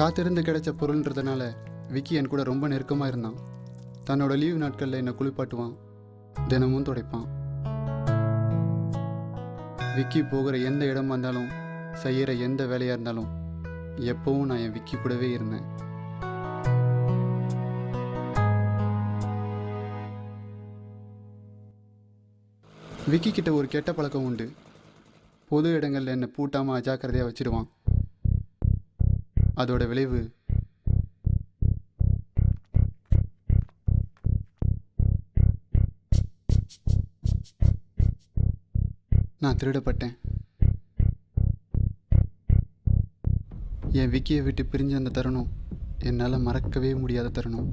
காத்திருந்து கிடைச்ச பொருள்ன்றதுனால விக்கி என் கூட ரொம்ப நெருக்கமாக இருந்தான். தன்னோட லீவ் நாட்களில் என்னை குளிப்பாட்டுவான், தினமும் துடைப்பான். விக்கி போகிற எந்த இடமா இருந்தாலும், செய்கிற எந்த வேலையாக இருந்தாலும் எப்பவும் நான் என் விக்கி கூடவே இருந்தேன். விக்கி கிட்ட ஒரு கெட்ட பழக்கம் உண்டு. பொது இடங்களில் என்னை பூட்டாமல் அஜாக்கிரதையாக வச்சிடுவான். அதோட விளைவு நான் திருடப்பட்டேன். என் விக்கியை விட்டு பிரிஞ்ச அந்த தருணம் என்னால் மறக்கவே முடியாத தருணம்.